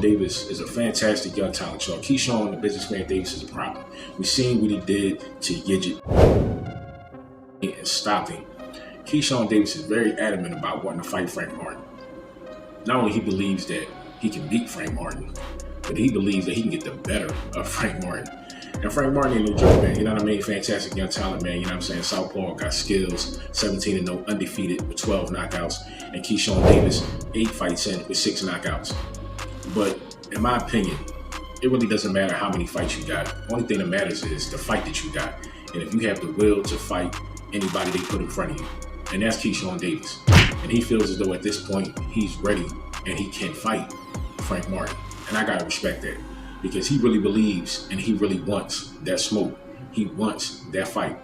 Davis is a fantastic young talent, y'all. Keyshawn, the businessman Davis, is a problem. We've seen what he did to Gidget and stop him. Keyshawn Davis is very adamant about wanting to fight Frank Martin. Not only he believes that he can beat Frank Martin, but he believes that he can get the better of Frank Martin. And Frank Martin ain't no joke, man. You know what I mean? Fantastic young talent, man. You know what I'm saying? Southpaw, got skills, 17-0, undefeated with 12 knockouts. And Keyshawn Davis, 8 fights in with 6 knockouts. But in my opinion, it really doesn't matter how many fights you got. The only thing that matters is the fight that you got. And if you have the will to fight anybody they put in front of you. And that's Keyshawn Davis. And he feels as though at this point, he's ready and he can fight Frank Martin. And I gotta respect that, because he really believes and he really wants that smoke. He wants that fight.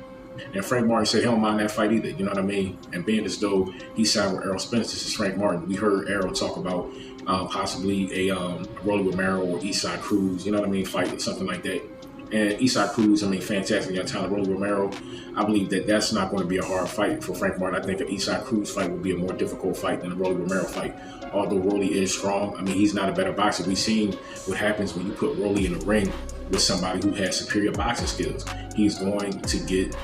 And Frank Martin said he don't mind that fight either, you know what I mean? And being as though he signed with Errol Spence, this is Frank Martin. We heard Errol talk about possibly a Rolly Romero or Eastside Cruz, you know what I mean, fight or something like that. And Eastside Cruz, I mean, fantastic young talent. Rolly Romero, I believe that that's not going to be a hard fight for Frank Martin. I think an Eastside Cruz fight will be a more difficult fight than a Rolly Romero fight. Although Rolly is strong, I mean, he's not a better boxer. We've seen what happens when you put Rolly in the ring with somebody who has superior boxing skills. He's going to get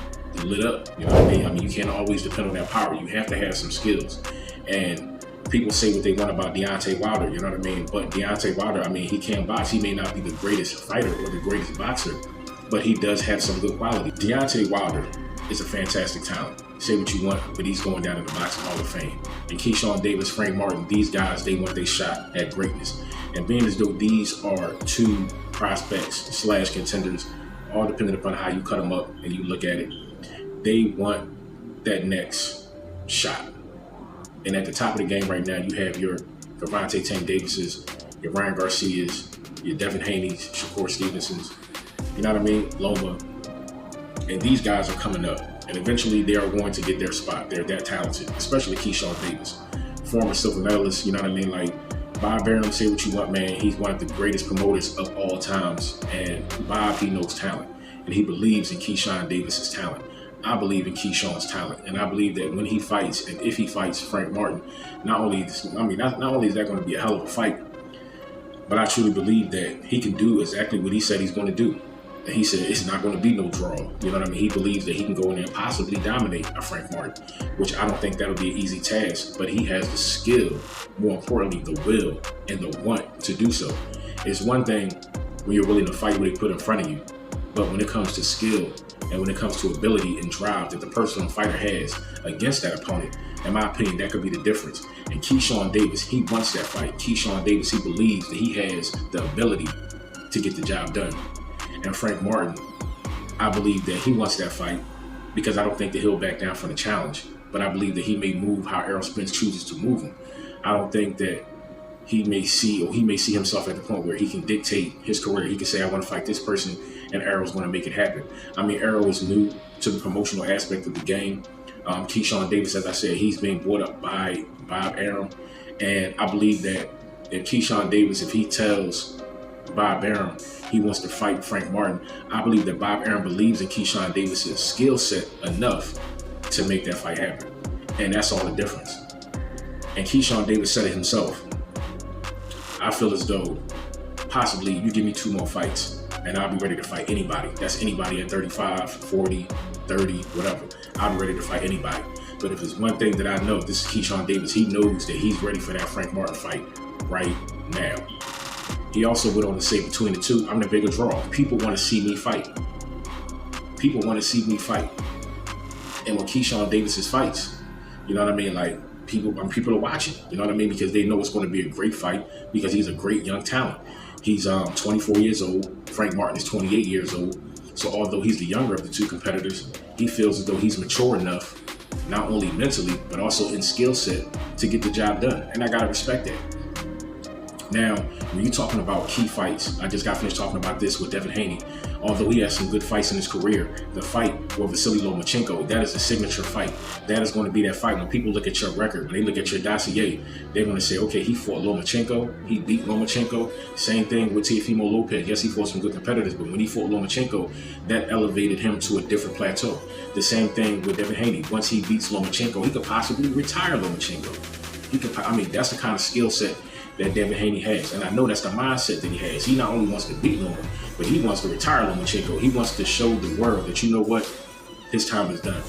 lit up, you know what I mean? I mean, you can't always depend on that power. You have to have some skills. And people say what they want about Deontay Wilder, you know what I mean? But Deontay Wilder, I mean, he can box. He may not be the greatest fighter or the greatest boxer, but he does have some good quality. Deontay Wilder is a fantastic talent. Say what you want, but he's going down in the Boxing Hall of Fame. And Keyshawn Davis, Frank Martin, these guys, they want their shot at greatness. And being as though these are 2 prospects / contenders, all depending upon how you cut them up and you look at it, they want that next shot. And at the top of the game right now, you have your Gervonta Tank Davises, your Ryan Garcias, your Devin Haney's, Shakur Stevensons, you know what I mean, Loma. And these guys are coming up. And eventually they are going to get their spot. They're that talented, especially Keyshawn Davis. Former silver medalist, you know what I mean? Like, Bob Arum, say what you want, man. He's one of the greatest promoters of all times. And Bob, he knows talent. And he believes in Keyshawn Davis's talent. I believe in Keyshawn's talent. And I believe that when he fights, and if he fights Frank Martin, not only is that going to be a hell of a fight, but I truly believe that he can do exactly what he said he's going to do. And he said it's not going to be no draw. You know what I mean? He believes that he can go in there and possibly dominate a Frank Martin, which I don't think that'll be an easy task, but he has the skill, more importantly, the will and the want to do so. It's one thing when you're willing to fight what they put in front of you, but when it comes to skill and when it comes to ability and drive that the personal fighter has against that opponent, in my opinion, that could be the difference. And Keyshawn Davis, he wants that fight. Keyshawn Davis, he believes that he has the ability to get the job done. And Frank Martin, I believe that he wants that fight because I don't think that he'll back down from the challenge. But I believe that he may move how Errol Spence chooses to move him. I don't think that he may see himself at the point where he can dictate his career. He can say, I want to fight this person, and Errol's going to make it happen. I mean, Errol is new to the promotional aspect of the game. Keyshawn Davis, as I said, he's being brought up by Bob Arum. And I believe that if Keyshawn Davis, if he tells Bob Arum he wants to fight Frank Martin, I believe that Bob Arum believes in Keyshawn Davis's skill set enough to make that fight happen. And that's all the difference. And Keyshawn Davis said it himself. I feel as though possibly you give me 2 more fights and I'll be ready to fight anybody. That's anybody at 35, 40, 30, whatever. I'll be ready to fight anybody. But if there's one thing that I know, this is Keyshawn Davis. He knows that he's ready for that Frank Martin fight right now. He also went on to say between the 2, I'm the bigger draw. People want to see me fight. People want to see me fight. And when Keyshawn Davis fights, you know what I mean? Like, people are watching, you know what I mean? Because they know it's going to be a great fight because he's a great young talent. He's 24 years old. Frank Martin is 28 years old. So although he's the younger of the 2 competitors, he feels as though he's mature enough, not only mentally, but also in skill set to get the job done. And I got to respect that. Now, when you're talking about key fights, I just got finished talking about this with Devin Haney. Although he has some good fights in his career, the fight with Vasily Lomachenko, that is a signature fight. That is going to be that fight. When people look at your record, when they look at your dossier, they're going to say, okay, he fought Lomachenko, he beat Lomachenko. Same thing with Teofimo Lopez. Yes, he fought some good competitors, but when he fought Lomachenko, that elevated him to a different plateau. The same thing with Devin Haney. Once he beats Lomachenko, he could possibly retire Lomachenko. That's the kind of skill set that Devin Haney has. And I know that's the mindset that he has. He not only wants to beat Loma, but he wants to retire Lomachenko. He wants to show the world that, you know what, his time is done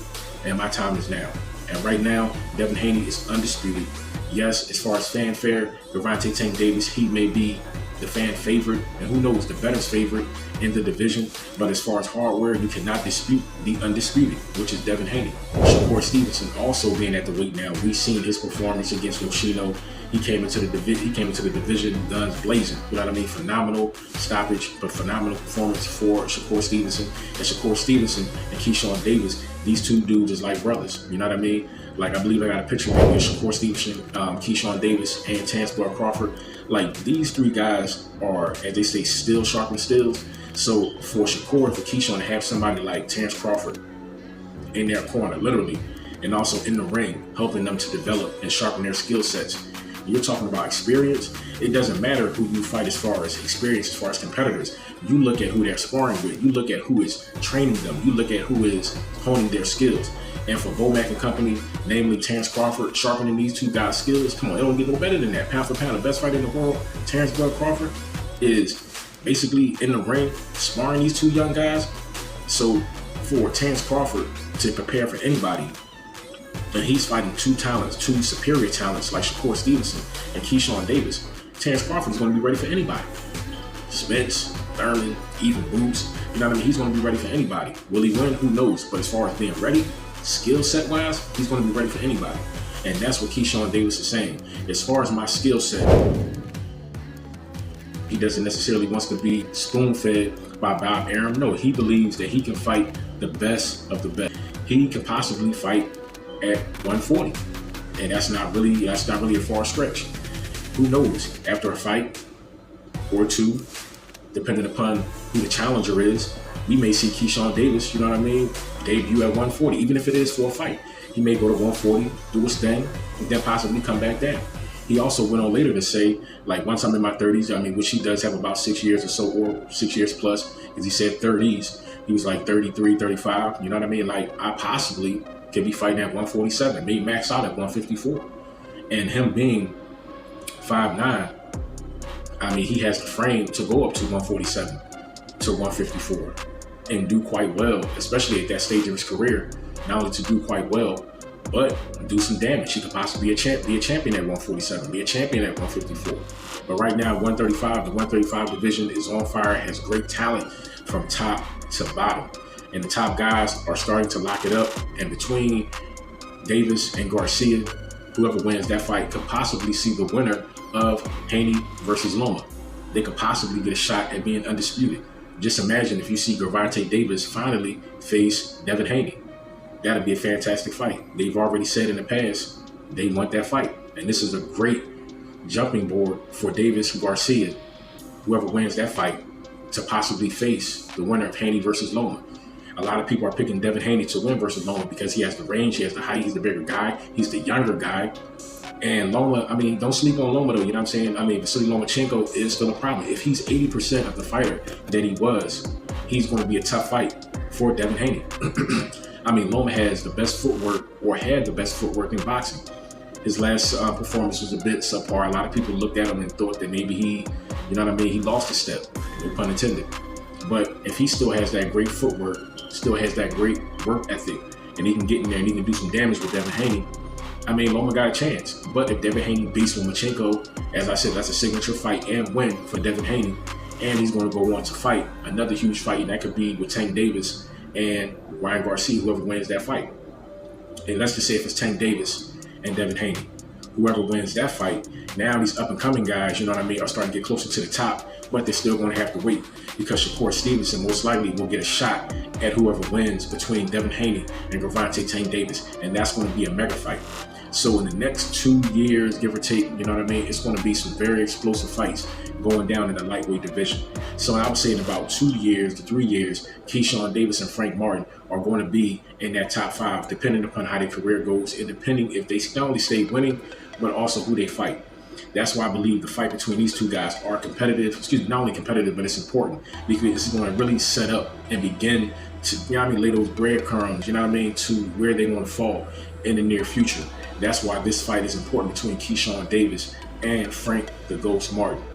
and my time is now. And right now, Devin Haney is undisputed. Yes, as far as fanfare, Gervonta Tank Davis, he may be the fan favorite, and who knows, the bettor's favorite in the division. But as far as hardware, you cannot dispute the undisputed, which is Devin Haney. Shakur Stevenson also being at the weight now. We've seen his performance against Yoshino. He came into the division guns blazing. You know what I mean? Phenomenal stoppage, but phenomenal performance for Shakur Stevenson. And Shakur Stevenson and Keyshawn Davis, these two dudes is like brothers. You know what I mean? Like, I believe I got a picture of Shakur Stevenson, Keyshawn Davis, and Terrence Bud Crawford. Like, these three guys are, as they say, still sharpen stills. So for Shakur, for Keyshawn to have somebody like Terrence Crawford in their corner, literally, and also in the ring, helping them to develop and sharpen their skill sets. You're talking about experience. It doesn't matter who you fight as far as experience, as far as competitors. You look at who they're sparring with. You look at who is training them. You look at who is honing their skills. And for Bomac and company, namely Terrence Crawford, sharpening these two guys' skills, come on, it don't get no better than that. Pound for pound, the best fighter in the world, Terrence Bud Crawford, is basically in the ring sparring these two young guys. So for Terrence Crawford to prepare for anybody, and he's fighting two superior talents like Shakur Stevenson and Keyshawn Davis, Terrence Crawford is going to be ready for anybody. Spence, Thurman, even Boots, you know what I mean? He's going to be ready for anybody. Will he win? Who knows? But as far as being ready, skill set wise, he's going to be ready for anybody. And that's what Keyshawn Davis is saying. As far as my skill set, he doesn't necessarily want to be spoon-fed by Bob Arum. No, he believes that he can fight the best of the best. He can possibly fight at 140, and that's not really a far stretch. Who knows? After a fight or two, depending upon who the challenger is, we may see Keyshawn Davis, you know what I mean, debut at 140, even if it is for a fight. He may go to 140, do his thing, and then possibly come back down. He also went on later to say, like, once I'm in my 30s, I mean, which he does have about 6 years or so, or 6 years plus, because he said 30s. He was like 33, 35, you know what I mean? Like, I possibly could be fighting at 147, maybe max out at 154. And him being 5'9", I mean, he has the frame to go up to 147 to 154 and do quite well, especially at that stage of his career. Not only to do quite well, but do some damage. He could possibly be a champion at 147, be a champion at 154. But right now, 135, the 135 division is on fire, has great talent from top to bottom. And the top guys are starting to lock it up. And between Davis and Garcia, whoever wins that fight could possibly see the winner of Haney versus Loma. They could possibly get a shot at being undisputed. Just imagine if you see Gervonta Davis finally face Devin Haney. That'd be a fantastic fight. They've already said in the past they want that fight. And this is a great jumping board for Davis and Garcia, whoever wins that fight, to possibly face the winner of Haney versus Loma. A lot of people are picking Devin Haney to win versus Loma because he has the range, he has the height, he's the bigger guy, he's the younger guy. And Loma, I mean, don't sleep on Loma though, you know what I'm saying? I mean, Vasily Lomachenko is still a problem. If he's 80% of the fighter that he was, he's going to be a tough fight for Devin Haney. I mean, Loma has the best footwork, or had the best footwork in boxing. His last performance was a bit subpar. A lot of people looked at him and thought that maybe he, you know what I mean, he lost a step, no pun intended. But if he still has that great footwork, still has that great work ethic, and he can get in there and he can do some damage with Devin Haney, I mean, Loma got a chance. But if Devin Haney beats Lomachenko, as I said, that's a signature fight and win for Devin Haney. And he's going to go on to fight another huge fight, and that could be with Tank Davis and Ryan Garcia, whoever wins that fight. And let's just say if it's Tank Davis and Devin Haney, whoever wins that fight, now these up-and-coming guys, you know what I mean, are starting to get closer to the top, but they're still going to have to wait because Shakur Stevenson most likely will get a shot at whoever wins between Devin Haney and Gervonta Tank Davis, and that's going to be a mega fight. So in the next 2 years, give or take, you know what I mean, it's going to be some very explosive fights going down in the lightweight division. So I would say in about 2 years to 3 years, Keyshawn Davis and Frank Martin are going to be in that top 5, depending upon how their career goes and depending if they not only stay winning, but also who they fight. That's why I believe the fight between these two guys are competitive. Excuse me, not only competitive, but it's important because it's going to really set up and begin to, you know what I mean, lay those breadcrumbs, you know what I mean, to where they want to fall in the near future. That's why this fight is important between Keyshawn Davis and Frank the Ghost Martin.